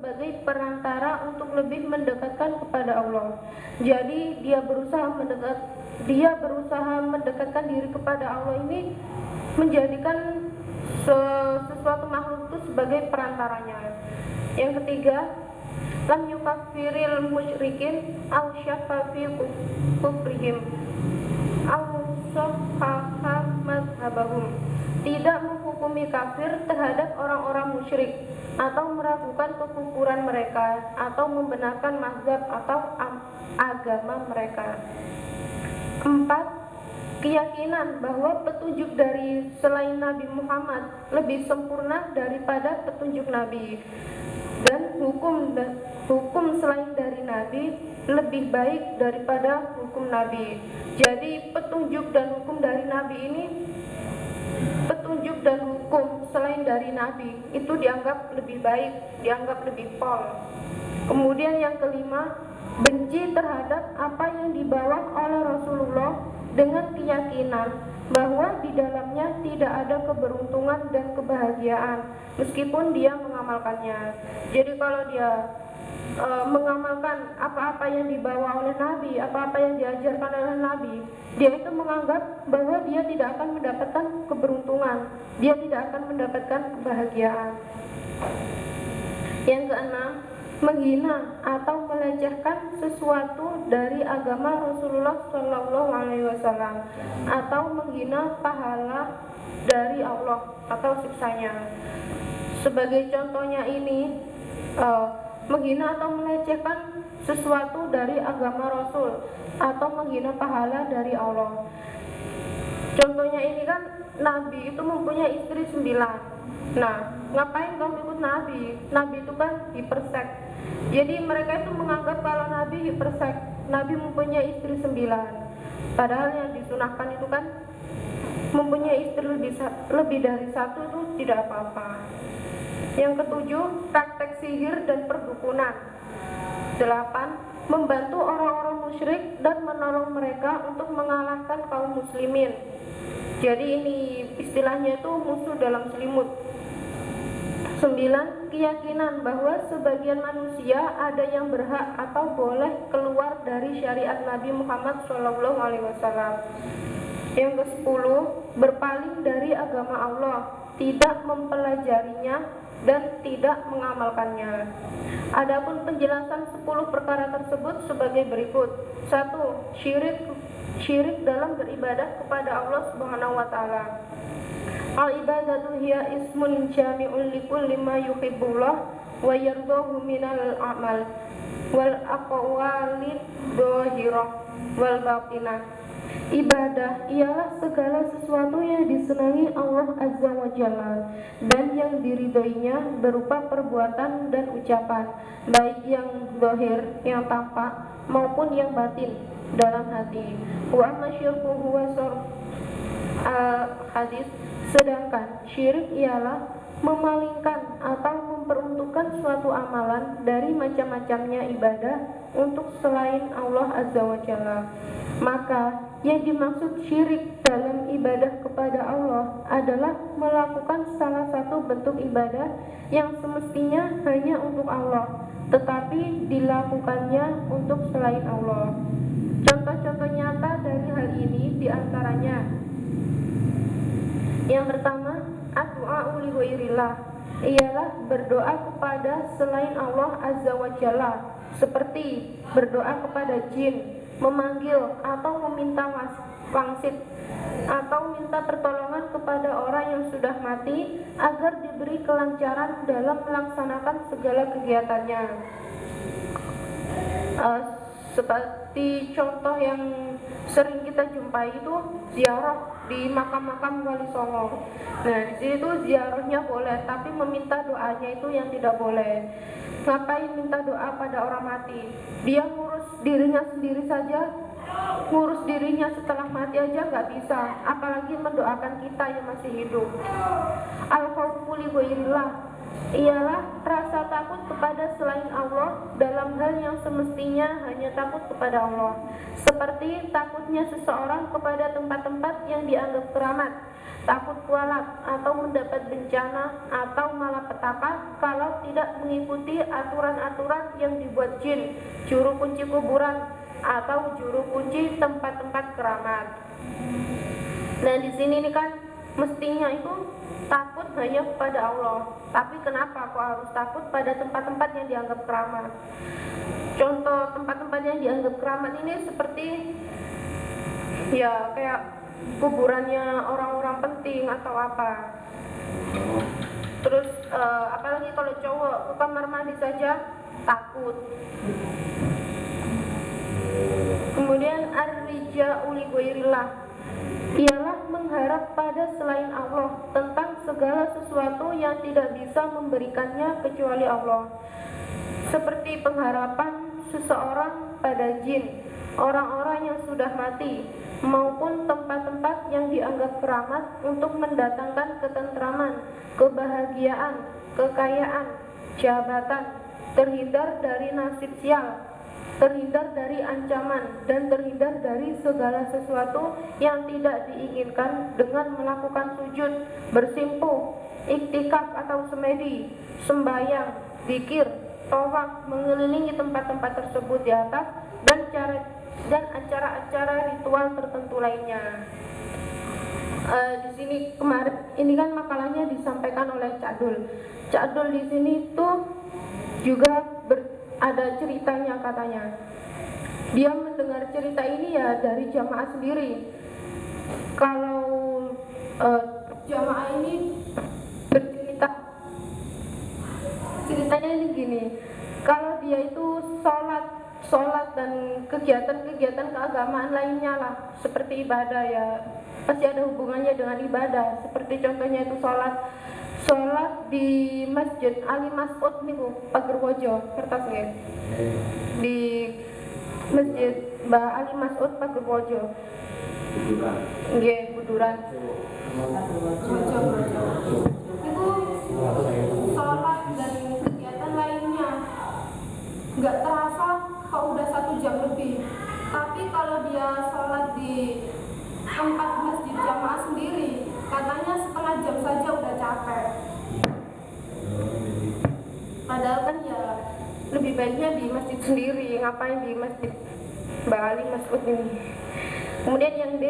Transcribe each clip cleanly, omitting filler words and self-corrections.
sebagai perantara untuk lebih mendekatkan kepada Allah. Jadi dia berusaha mendekatkan diri kepada Allah ini, menjadikan sesuatu makhluk itu sebagai perantaranya. Yang ketiga, lam yukaffiril musyrikin aw syakka fi kufrihim aw sahhaha mazhabahum. Tidak menghukumi kafir terhadap orang-orang musyrik atau meragukan kekufuran mereka atau membenarkan mazhab atau agama mereka. 4. Keyakinan bahwa petunjuk dari selain Nabi Muhammad lebih sempurna daripada petunjuk Nabi, dan hukum selain dari Nabi lebih baik daripada hukum Nabi. Jadi petunjuk dan hukum dari Nabi ini, petunjuk dan hukum selain dari Nabi itu dianggap lebih baik, dianggap lebih pol. Kemudian yang kelima, benci terhadap apa yang dibawa oleh Rasulullah dengan keyakinan bahwa di dalamnya tidak ada keberuntungan dan kebahagiaan meskipun dia mengamalkannya. Jadi kalau dia mengamalkan apa-apa yang dibawa oleh Nabi, apa-apa yang diajarkan oleh Nabi, dia itu menganggap bahwa dia tidak akan mendapatkan keberuntungan, dia tidak akan mendapatkan kebahagiaan. Yang keenam, menghina atau melecehkan sesuatu dari agama Rasulullah SAW atau menghina pahala dari Allah atau siksanya. Sebagai contohnya ini, menghina atau melecehkan sesuatu dari agama Rasul atau menghina pahala dari Allah. Contohnya ini kan, Nabi itu mempunyai istri 9. Nah, ngapain kamu ikut Nabi? Nabi itu kan hiperseks. Jadi mereka itu menganggap kalau Nabi hiperseks, Nabi mempunyai istri 9. Padahal yang disunahkan itu kan mempunyai istri lebih dari satu itu tidak apa-apa. Yang ketujuh, praktek sihir dan perdukunan. 8. Membantu orang-orang musyrik dan menolong mereka untuk mengalahkan kaum muslimin. Jadi ini istilahnya itu musuh dalam selimut. 9. Keyakinan bahwa sebagian manusia ada yang berhak atau boleh keluar dari syariat Nabi Muhammad SAW. Yang ke-10, berpaling dari agama Allah, tidak mempelajarinya dan tidak mengamalkannya. Adapun penjelasan 10 perkara tersebut sebagai berikut. 1. Syirik dalam beribadah kepada Allah Subhanahu wa taala. Al-ibadatu hiya ismun jami'un likulli ma yuhibbullah wa yardahu minal a'mal wal aqwalid dhahirah wal batinah. Ibadah ialah segala sesuatu yang disenangi Allah Azza wa Jalla dan yang diridhoinya berupa perbuatan dan ucapan, baik yang zahir, yang tampak maupun yang batin dalam hati. Wa amma syirku huwa hadis. Sedangkan syirik ialah memalingkan atau memperuntukkan suatu amalan dari macam-macamnya ibadah untuk selain Allah Azza wa Jalla. Maka yang dimaksud syirik dalam ibadah kepada Allah adalah melakukan salah satu bentuk ibadah yang semestinya hanya untuk Allah, tetapi dilakukannya untuk selain Allah. Contoh-contoh nyata dari hal ini diantaranya: yang pertama, ad-du'a li ghairillah, ialah berdoa kepada selain Allah Azza wa Jalla, seperti berdoa kepada jin, memanggil atau meminta wangsit, atau minta pertolongan kepada orang yang sudah mati agar diberi kelancaran dalam melaksanakan segala kegiatannya. Seperti contoh yang sering kita jumpai itu ziarah di makam-makam Wali Songo. Nah, di situ ziarahnya boleh, tapi meminta doanya itu yang tidak boleh. Ngapain minta doa pada orang mati? Dia ngurus dirinya sendiri saja, ngurus dirinya setelah mati aja nggak bisa, apalagi mendoakan kita yang masih hidup. Al-khawfu li ghairillah, ialah rasa takut kepada selain Allah dalam hal yang semestinya hanya takut kepada Allah, seperti takutnya seseorang kepada tempat-tempat yang dianggap keramat, takut kualat atau mendapat bencana atau malapetaka kalau tidak mengikuti aturan-aturan yang dibuat jin, juru kunci kuburan atau juru kunci tempat-tempat keramat. Nah, di sini nih kan mestinya itu takut hanya kepada Allah. Tapi kenapa kok harus takut pada tempat-tempat yang dianggap keramat? Contoh tempat-tempat yang dianggap keramat ini seperti ya kayak kuburannya orang-orang penting atau apa. Terus apalagi kalau cowok ke kamar mandi saja takut. Kemudian ar-rija'u li ghairillah, ialah mengharap pada selain Allah tentang segala sesuatu yang tidak bisa memberikannya kecuali Allah, seperti pengharapan seseorang pada jin, orang-orang yang sudah mati, maupun tempat-tempat yang dianggap keramat untuk mendatangkan ketentraman, kebahagiaan, kekayaan, jabatan, terhindar dari nasib sial, terhindar dari ancaman, dan terhindar dari segala sesuatu yang tidak diinginkan dengan melakukan sujud, bersimpuh, iktikaf atau semedi, sembahyang, zikir, tawaf, mengelilingi tempat-tempat tersebut di atas, dan acara-acara ritual tertentu lainnya. Di sini kemarin ini kan makalahnya disampaikan oleh Cak Dul. Cak Dul di sini tuh juga ada ceritanya katanya. Dia mendengar cerita ini ya dari jamaah sendiri. Kalau jamaah ini bercerita, ceritanya ini gini. Kalau dia itu sholat dan kegiatan-kegiatan keagamaan lainnya lah, seperti ibadah ya, pasti ada hubungannya dengan ibadah. Seperti contohnya itu sholat di Masjid Ali Mas'ud niku Pagerwojo kertas nggih. Di Masjid Mbah Ali Mas'ud Pagerwojo. Nggih, Buduran. Itu sholat dan kegiatan lainnya nggak terasa kalau udah 1 jam lebih. Tapi kalau dia sholat di tempat masjid jamaah sendiri, katanya setengah jam saja udah capek. Padahal kan ya lebih baiknya di masjid sendiri, ngapain di masjid Mbak Ali Mas'ud ini. Kemudian yang D,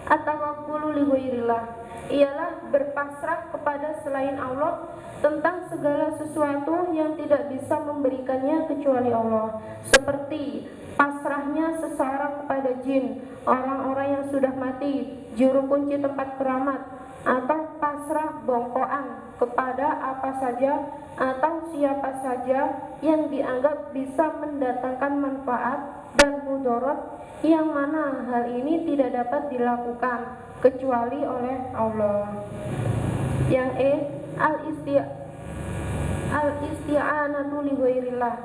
at-tawakkulu li ghairillah, ialah berpasrah kepada selain Allah tentang segala sesuatu yang tidak bisa memberikannya kecuali Allah, seperti pasrahnya seseorang kepada jin, orang-orang yang sudah mati, juru kunci tempat keramat, atau pasrah bongkoan kepada apa saja atau siapa saja yang dianggap bisa mendatangkan manfaat dan mudarat, yang mana hal ini tidak dapat dilakukan kecuali oleh Allah. Yang E, al-isti'anatu li ghairillah,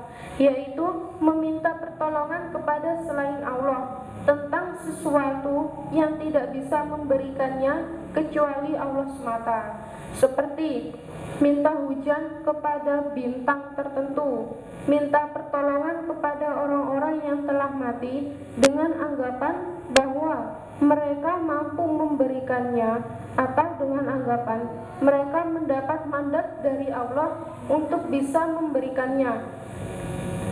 yaitu meminta pertolongan kepada selain Allah tentang sesuatu yang tidak bisa memberikannya kecuali Allah semata, seperti minta hujan kepada bintang tertentu, minta pertolongan kepada orang-orang yang telah mati dengan anggapan bahwa mereka mampu memberikannya, atau dengan anggapan mereka mendapat mandat dari Allah untuk bisa memberikannya,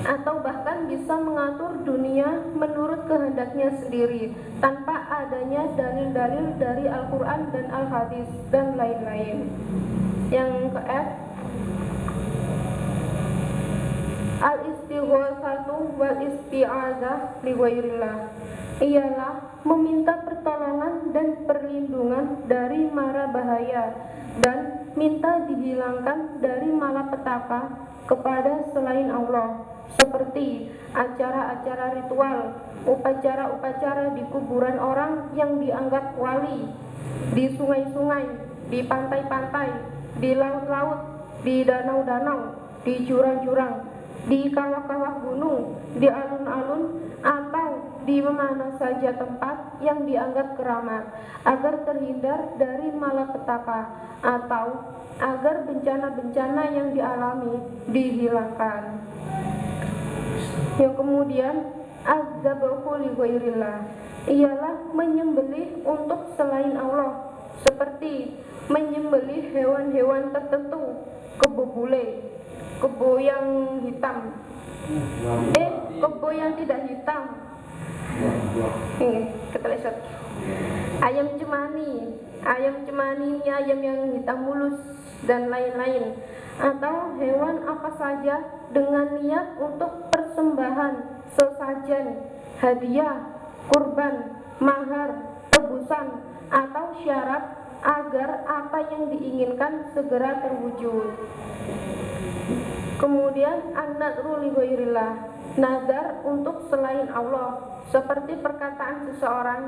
atau bahkan bisa mengatur dunia menurut kehendaknya sendiri tanpa adanya dalil-dalil dari Al-Quran dan Al-Hadis dan lain-lain. Yang ke F, al-istighotsatu wal isti'adzah li ghairillah, ialah meminta pertolongan dan perlindungan dari mara bahaya dan minta dihilangkan dari malapetaka kepada selain Allah, seperti acara-acara ritual, upacara-upacara di kuburan orang yang dianggap wali, di sungai-sungai, di pantai-pantai, di laut-laut, di danau-danau, di jurang-jurang, di kawah-kawah gunung, di alun-alun, atau di mana saja tempat yang dianggap keramat, agar terhindar dari malapetaka atau agar bencana-bencana yang dialami dihilangkan. Yang kemudian az-zabhu li ghairillah ialah menyembelih untuk selain Allah, seperti menyembelih hewan-hewan tertentu, kebo bule, kebo yang hitam, kebo yang tidak hitam, keteleset, ayam cemani ini ayam yang hitam mulus dan lain-lain, atau hewan apa saja dengan niat untuk persembahan, sesajen, hadiah, kurban, mahar, tebusan, atau syarat agar apa yang diinginkan segera terwujud. Kemudian an-nadru li ghairillah, nazar untuk selain Allah, seperti perkataan seseorang,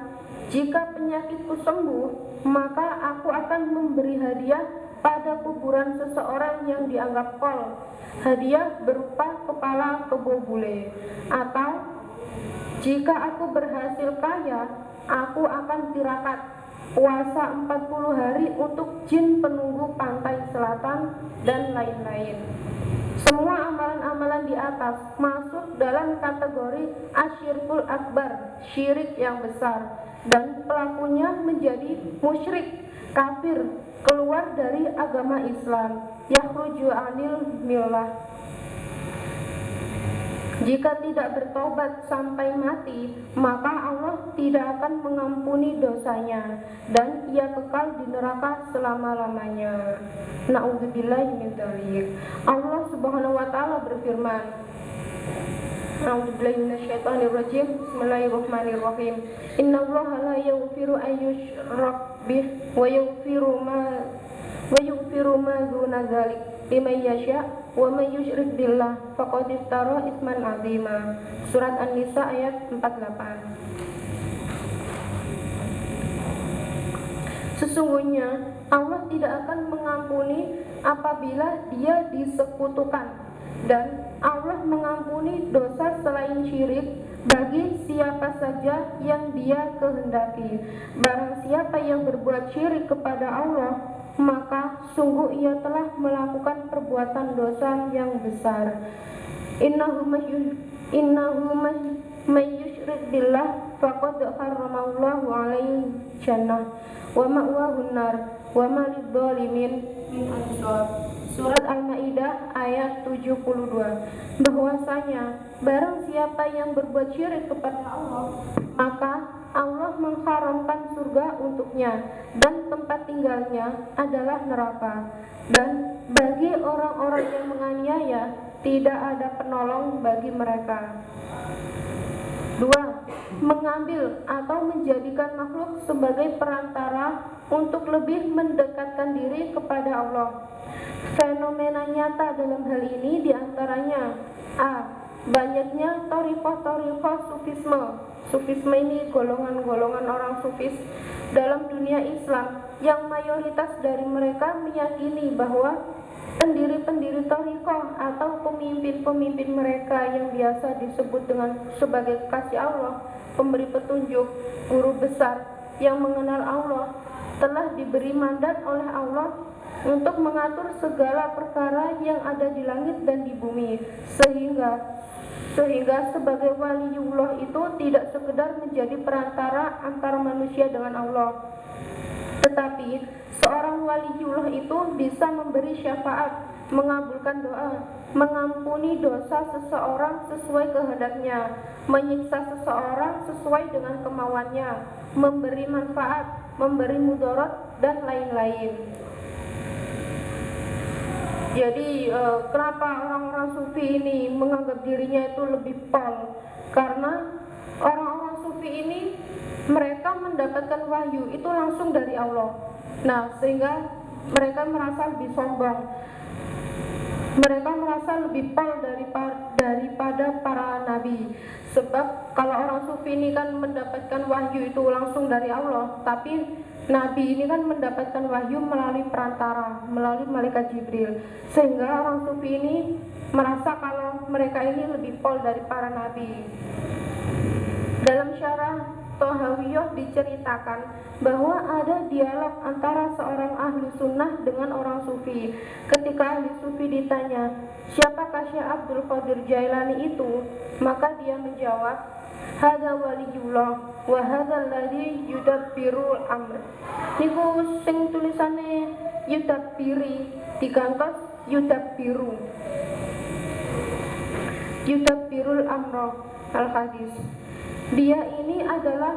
jika penyakitku sembuh, maka aku akan memberi hadiah pada kuburan seseorang yang dianggap kol. Hadiah berupa kepala kebo bule. Atau jika aku berhasil kaya, aku akan tirakat puasa 40 hari untuk jin penunggu pantai selatan dan lain-lain. Semua amalan-amalan di atas masuk dalam kategori asyirkul akbar, syirik yang besar, dan pelakunya menjadi musyrik, kafir, keluar dari agama Islam, yakhruju anil millah. Jika tidak bertobat sampai mati, maka Allah tidak akan mengampuni dosanya dan ia kekal di neraka selama-lamanya. Na'udzubillahi min dzalik. Allah Subhanahu wa taala berfirman, A'udzubillahi minasyaitonirrajim. Bismillahirrahmanirrahim. Innallaha la yaghfiru an yushraka bih wa yaghfiru ma duna dzalik liman yasha wa may yusyrik billah faqad iftara isman azima. Surat An-Nisa ayat 48. Sesungguhnya Allah tidak akan mengampuni apabila dia disekutukan, dan Allah mengampuni dosa selain syirik bagi siapa saja yang dia kehendaki. Barang siapa yang berbuat syirik kepada Allah, maka sungguh ia telah melakukan perbuatan dosa yang besar. Innahu may yusyrik billah faqad harramallahu alaihi jannah wa ma'wahun nar wa ma lidzalimin min ansar. Surat Al-Maidah ayat 72. Bahwasanya barang siapa yang berbuat syirik kepada Allah, maka Allah mengharamkan surga untuknya dan tempat tinggalnya adalah neraka, dan bagi orang-orang yang menganiaya tidak ada penolong bagi mereka. 2. Mengambil atau menjadikan makhluk sebagai perantara untuk lebih mendekatkan diri kepada Allah. Fenomena nyata dalam hal ini diantaranya a. Banyaknya thariqah-thariqah sufisme. Sufisme ini golongan-golongan orang sufis dalam dunia Islam yang mayoritas dari mereka meyakini bahwa pendiri-pendiri thariqah atau pemimpin-pemimpin mereka yang biasa disebut dengan sebagai kekasih Allah, pemberi petunjuk, guru besar yang mengenal Allah, telah diberi mandat oleh Allah untuk mengatur segala perkara yang ada di langit dan di bumi, sehingga sebagai waliullah itu tidak sekedar menjadi perantara antara manusia dengan Allah, tetapi seorang waliullah itu bisa memberi syafaat, mengabulkan doa, mengampuni dosa seseorang sesuai kehendaknya, menyiksa seseorang sesuai dengan kemauannya, memberi manfaat, memberi mudarat, dan lain-lain. Jadi kenapa orang-orang sufi ini menganggap dirinya itu lebih pol? Karena orang-orang sufi ini mereka mendapatkan wahyu itu langsung dari Allah. Nah, sehingga mereka merasa lebih sombong. Mereka merasa lebih pol daripada para nabi. Sebab kalau orang sufi ini kan mendapatkan wahyu itu langsung dari Allah, tapi nabi ini kan mendapatkan wahyu melalui perantara, melalui malaikat Jibril. Sehingga orang sufi ini merasa kalau mereka ini lebih pol dari para nabi. Dalam syarah Tohawiyah diceritakan bahwa ada dialog antara seorang ahli sunnah dengan orang sufi. Ketika ahli sufi ditanya, siapakah Syekh Abdul Qadir Jailani itu? Maka dia menjawab, hadza waliyullah wa hadzal ladzi yudabbirul amr. Niku sing tulisane yudabbiri digantos yudabbirul amra al hadis. Dia ini adalah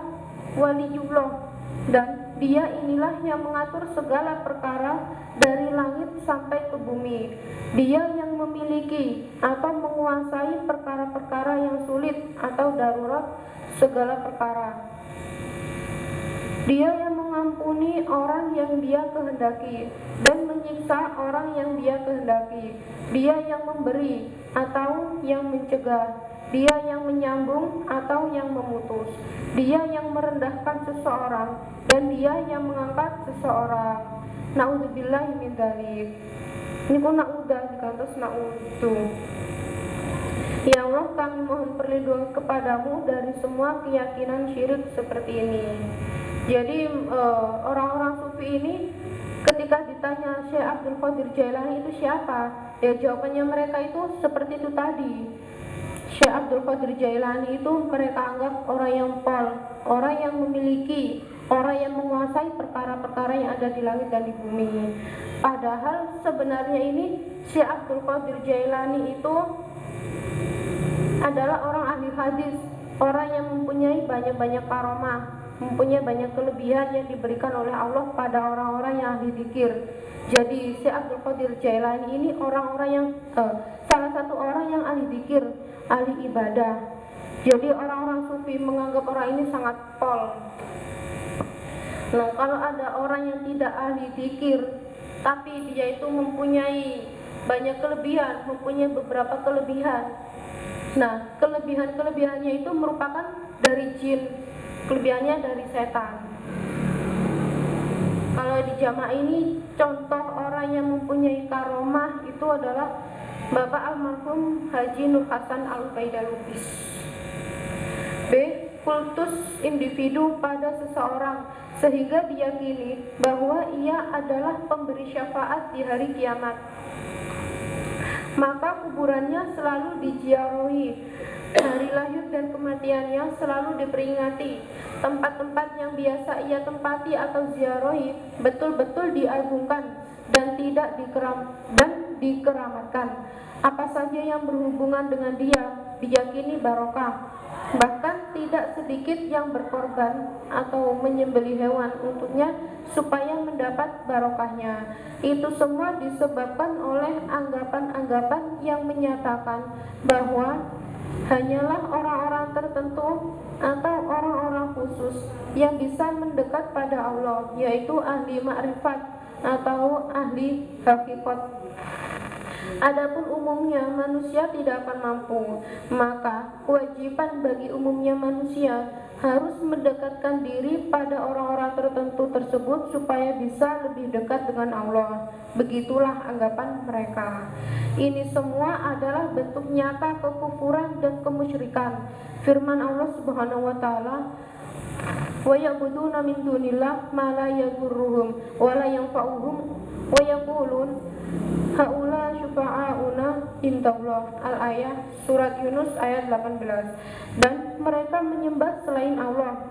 waliullah dan dia inilah yang mengatur segala perkara dari langit sampai ke bumi. Dia yang memiliki atau menguasai perkara-perkara yang sulit atau darurat segala perkara. Dia yang mengampuni orang yang dia kehendaki dan menyiksa orang yang dia kehendaki. Dia yang memberi atau yang mencegah. Dia yang menyambung atau yang memutus. Dia yang merendahkan seseorang dan dia yang mengangkat seseorang. Na'udzubillahi min dzalik. Niku na'udzah dikantos na'udzu. Ya Allah, kami mohon perlindungan kepadamu dari semua keyakinan syirik seperti ini. Jadi orang-orang sufi ini ketika ditanya Syekh Abdul Qadir Jailani itu siapa? Ya jawabannya mereka itu seperti itu tadi. Syekh Abdul Qadir Jailani itu mereka anggap orang yang pol, orang yang memiliki, orang yang menguasai perkara-perkara yang ada di langit dan di bumi. Padahal sebenarnya ini Syekh Abdul Qadir Jailani itu adalah orang ahli hadis, orang yang mempunyai banyak-banyak karomah, mempunyai banyak kelebihan yang diberikan oleh Allah pada orang-orang yang ahli zikir. Jadi Syekh Abdul Qadir Jailani ini orang-orang yang salah satu orang yang ahli zikir, ahli ibadah. Jadi orang-orang sufi menganggap orang ini sangat pol. Nah, kalau ada orang yang tidak ahli zikir tapi dia itu mempunyai banyak kelebihan, mempunyai beberapa kelebihan. Nah, kelebihan-kelebihannya itu merupakan dari jin, kelebihannya dari setan. Kalau di jamaah ini contoh orang yang mempunyai karomah itu adalah Bapak almarhum Haji Nur Hasan Al-Faida Lubis. B. Kultus individu pada seseorang sehingga diyakini bahwa ia adalah pemberi syafaat di hari kiamat. Maka kuburannya selalu diziarahi, hari lahir dan kematiannya selalu diperingati. Tempat-tempat yang biasa ia tempati atau ziarahi betul-betul diagungkan dan tidak dikeramatkan. Apa saja yang berhubungan dengan dia diyakini barokah. Bahkan tidak sedikit yang berkorban atau menyembelih hewan untuknya supaya mendapat barokahnya. Itu semua disebabkan oleh anggapan-anggapan yang menyatakan bahwa hanyalah orang-orang tertentu atau orang-orang khusus yang bisa mendekat pada Allah, yaitu ahli ma'rifat atau ahli hakikat. Adapun umumnya manusia tidak akan mampu, maka kewajiban bagi umumnya manusia harus mendekatkan diri pada orang-orang tertentu tersebut supaya bisa lebih dekat dengan Allah. Begitulah anggapan mereka. Ini semua adalah bentuk nyata kekufuran dan kemusyrikan. Firman Allah Subhanahu wa taala, wa ya'buduna min dunillah ma la yadurruhum wa la yanfa'uhum wa yaqulun haula syufa'auna indallah. Al-ayah surat Yunus ayat 18. Dan mereka menyembah selain Allah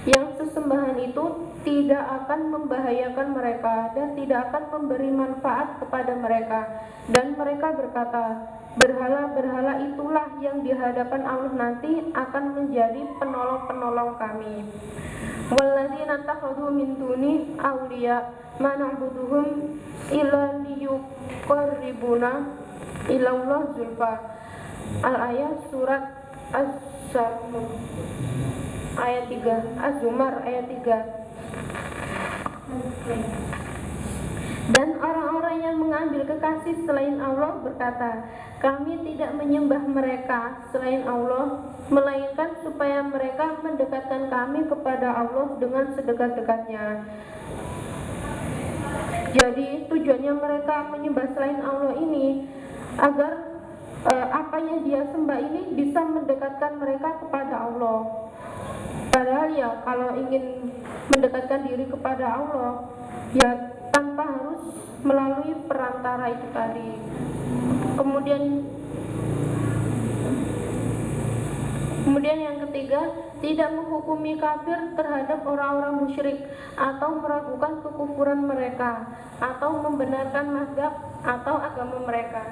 yang sesembahan itu tidak akan membahayakan mereka dan tidak akan memberi manfaat kepada mereka. Dan mereka berkata, berhala-berhala itulah yang di hadapan Allah nanti akan menjadi penolong-penolong kami. Walladzina takhadhu min duni awliya ma na'buduhum illa liyuqarribuna ila Allah zulfa. Al-ayah surat Az-Zumar ayat 3. Az-Zumar ayat 3. Dan orang-orang yang mengambil kekasih selain Allah berkata, kami tidak menyembah mereka selain Allah, melainkan supaya mereka mendekatkan kami kepada Allah dengan sedekat-dekatnya. Jadi tujuannya mereka menyembah selain Allah ini agar apa yang dia sembah ini bisa mendekatkan mereka kepada Allah. Padahal ya kalau ingin mendekatkan diri kepada Allah ya tanpa harus melalui perantara itu tadi. Kemudian yang ketiga, tidak menghukumi kafir terhadap orang-orang musyrik atau meragukan kekufuran mereka atau membenarkan mazhab atau agama mereka.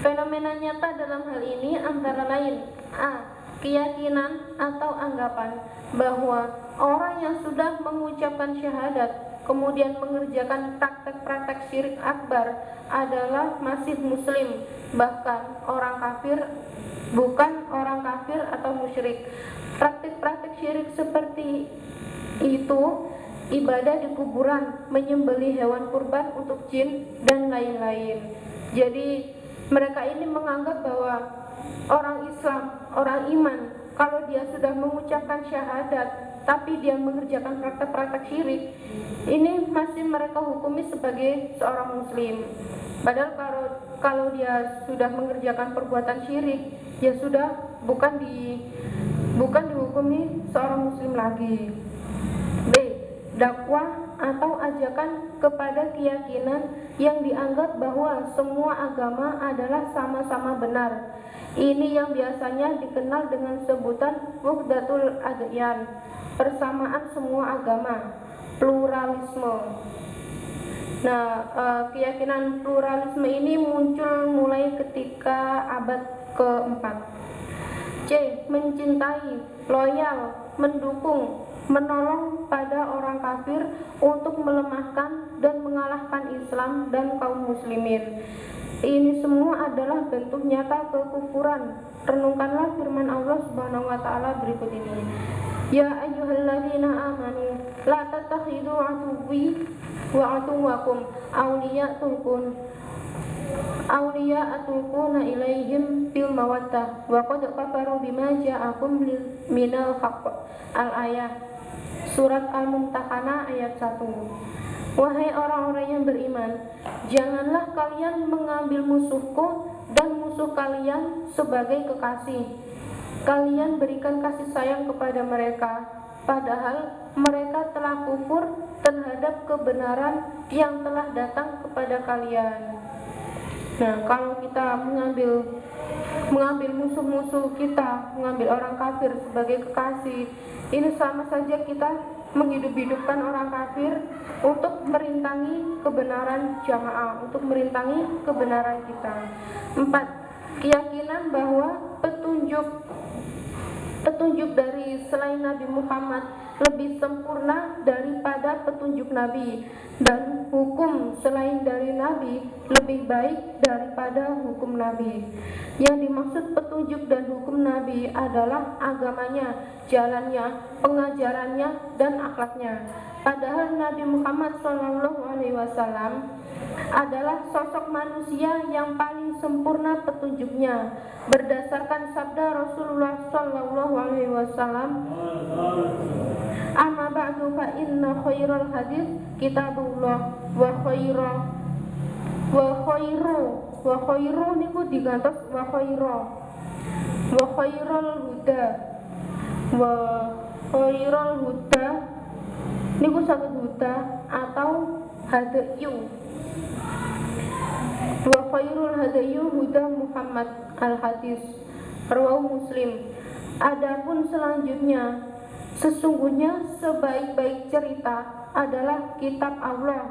Fenomena nyata dalam hal ini antara lain a. Keyakinan atau anggapan bahwa orang yang sudah mengucapkan syahadat kemudian mengerjakan praktek-praktek syirik akbar adalah masih muslim, bahkan orang kafir bukan orang kafir atau musyrik. Praktik-praktik syirik seperti itu ibadah di kuburan, menyembelih hewan kurban untuk jin dan lain-lain. Jadi mereka ini menganggap bahwa orang Islam, orang iman, kalau dia sudah mengucapkan syahadat tapi dia mengerjakan praktek-praktek syirik, ini masih mereka hukumi sebagai seorang muslim. Padahal kalau dia sudah mengerjakan perbuatan syirik, ya sudah bukan dihukumi seorang muslim lagi. B. Dakwah atau ajakan kepada keyakinan yang dianggap bahwa semua agama adalah sama-sama benar. Ini yang biasanya dikenal dengan sebutan wahdatul adyan, persamaan semua agama, pluralisme. Nah, keyakinan pluralisme ini muncul mulai ketika abad ke-4. C. Mencintai, loyal, mendukung, menolong pada orang kafir untuk melemahkan dan mengalahkan Islam dan kaum muslimin. Ini semua adalah bentuk nyata kekufuran. Renungkanlah firman Allah Subhanahu wa taala berikut ini. Ya ayyuhalladzina amanu la tattakhidhu aduwwi wa aduwwakum awliya'atulquna ilaihim bil mawaddah wa qad kafaru bima ja'akum minal haqq. Al-ayah, surat Al-Mumtahanah ayat 1. Wahai orang-orang yang beriman, janganlah kalian mengambil musuhku dan musuh kalian sebagai kekasih. Kalian berikan kasih sayang kepada mereka, padahal mereka telah kufur terhadap kebenaran yang telah datang kepada kalian. Nah, kalau kita mengambil musuh-musuh kita, mengambil orang kafir sebagai kekasih, ini sama saja kita menghidup-hidupkan orang kafir untuk merintangi kebenaran jamaah, untuk merintangi kebenaran kita. 4. Keyakinan bahwa petunjuk dari selain Nabi Muhammad lebih sempurna daripada petunjuk Nabi, dan hukum selain dari Nabi lebih baik daripada hukum Nabi. Yang dimaksud petunjuk dan hukum Nabi adalah agamanya, jalannya, pengajarannya, dan akhlaknya. Padahal Nabi Muhammad SAW adalah sosok manusia yang paling sempurna petunjuknya, berdasarkan sabda Rasulullah SAW. Amma ba'du fa inna khairal hadits kitabullah wa khairu niku digantos wa khairal huda niku saged huda atau hadyu. Wa khairul hadyu huda Muhammad al-hadis rawahu Muslim. Adapun selanjutnya, sesungguhnya sebaik-baik cerita adalah kitab Allah,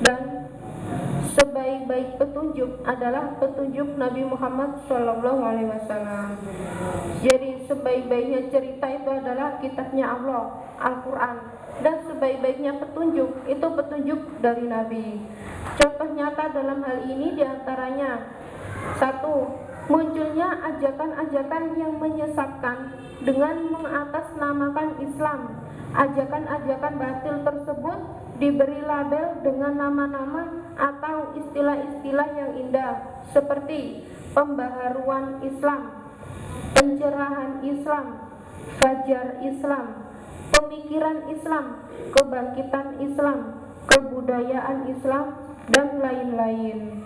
dan sebaik-baik petunjuk adalah petunjuk Nabi Muhammad SAW. Jadi sebaik-baiknya cerita itu adalah kitabnya Allah, Al-Quran, dan sebaik-baiknya petunjuk itu petunjuk dari Nabi. Contoh nyata dalam hal ini diantaranya: 1. Munculnya ajakan-ajakan yang menyesatkan dengan mengatasnamakan Islam. Ajakan-ajakan batil tersebut diberi label dengan nama-nama atau istilah-istilah yang indah, seperti pembaharuan Islam, pencerahan Islam, fajar Islam, pemikiran Islam, kebangkitan Islam, kebudayaan Islam, dan lain-lain.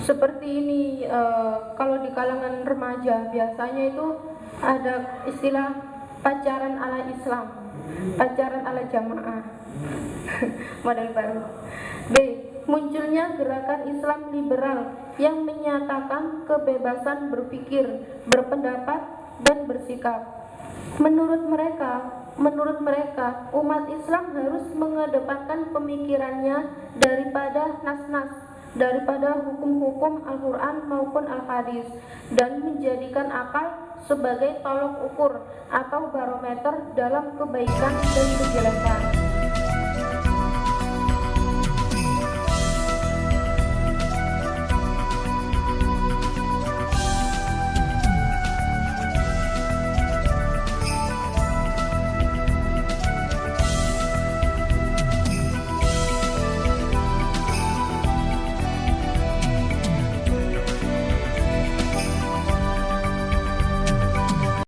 Seperti ini, kalau di kalangan remaja biasanya itu Ada istilah pacaran ala Islam, pacaran ala jamaah. Model baru. B. Munculnya gerakan Islam liberal yang menyatakan kebebasan berpikir, berpendapat, dan bersikap. Menurut mereka, umat Islam harus mengedepankan pemikirannya daripada nas-nas, daripada hukum-hukum Al-Quran maupun Al-Hadis, dan menjadikan akal sebagai tolok ukur atau barometer dalam kebaikan dan kejelekan.